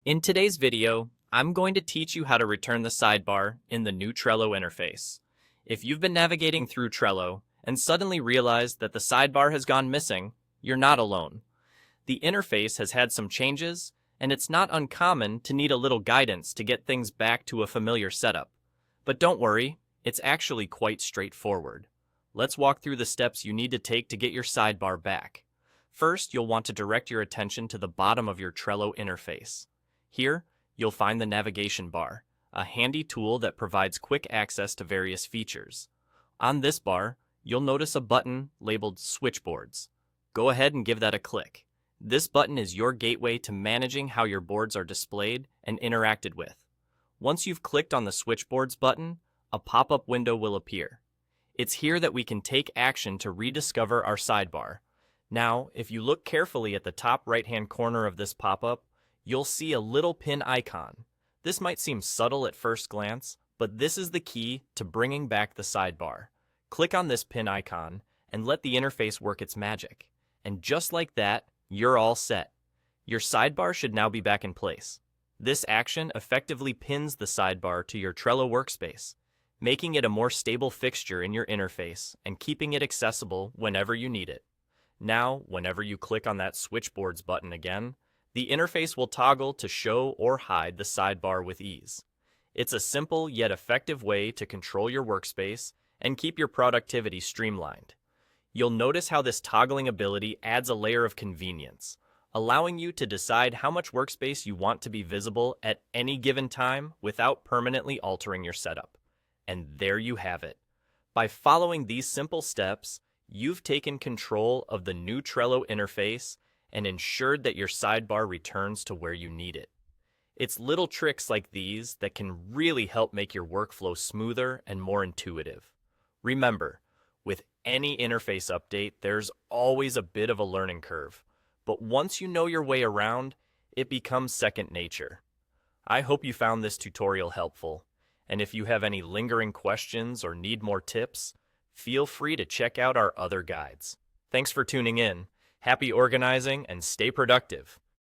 In today's video, I'm going to teach you how to return the sidebar in the new Trello interface. If you've been navigating through Trello and suddenly realized that the sidebar has gone missing, you're not alone. The interface has had some changes, and it's not uncommon to need a little guidance to get things back to a familiar setup. But don't worry, it's actually quite straightforward. Let's walk through the steps you need to take to get your sidebar back. First, you'll want to direct your attention to the bottom of your Trello interface. Here, you'll find the navigation bar, a handy tool that provides quick access to various features. On this bar, you'll notice a button labeled Switchboards. Go ahead and give that a click. This button is your gateway to managing how your boards are displayed and interacted with. Once you've clicked on the Switchboards button, a pop-up window will appear. It's here that we can take action to rediscover our sidebar. Now, if you look carefully at the top right-hand corner of this pop-up, you'll see a little pin icon. This might seem subtle at first glance, but this is the key to bringing back the sidebar. Click on this pin icon and let the interface work its magic. And just like that, you're all set. Your sidebar should now be back in place. This action effectively pins the sidebar to your Trello workspace, making it a more stable fixture in your interface and keeping it accessible whenever you need it. Now, whenever you click on that Switchboards button again, the interface will toggle to show or hide the sidebar with ease. It's a simple yet effective way to control your workspace and keep your productivity streamlined. You'll notice how this toggling ability adds a layer of convenience, allowing you to decide how much workspace you want to be visible at any given time without permanently altering your setup. And there you have it. By following these simple steps, you've taken control of the new Trello interface and ensured that your sidebar returns to where you need it. It's little tricks like these that can really help make your workflow smoother and more intuitive. Remember, with any interface update, there's always a bit of a learning curve, but once you know your way around, it becomes second nature. I hope you found this tutorial helpful, and if you have any lingering questions or need more tips, feel free to check out our other guides. Thanks for tuning in. Happy organizing and stay productive.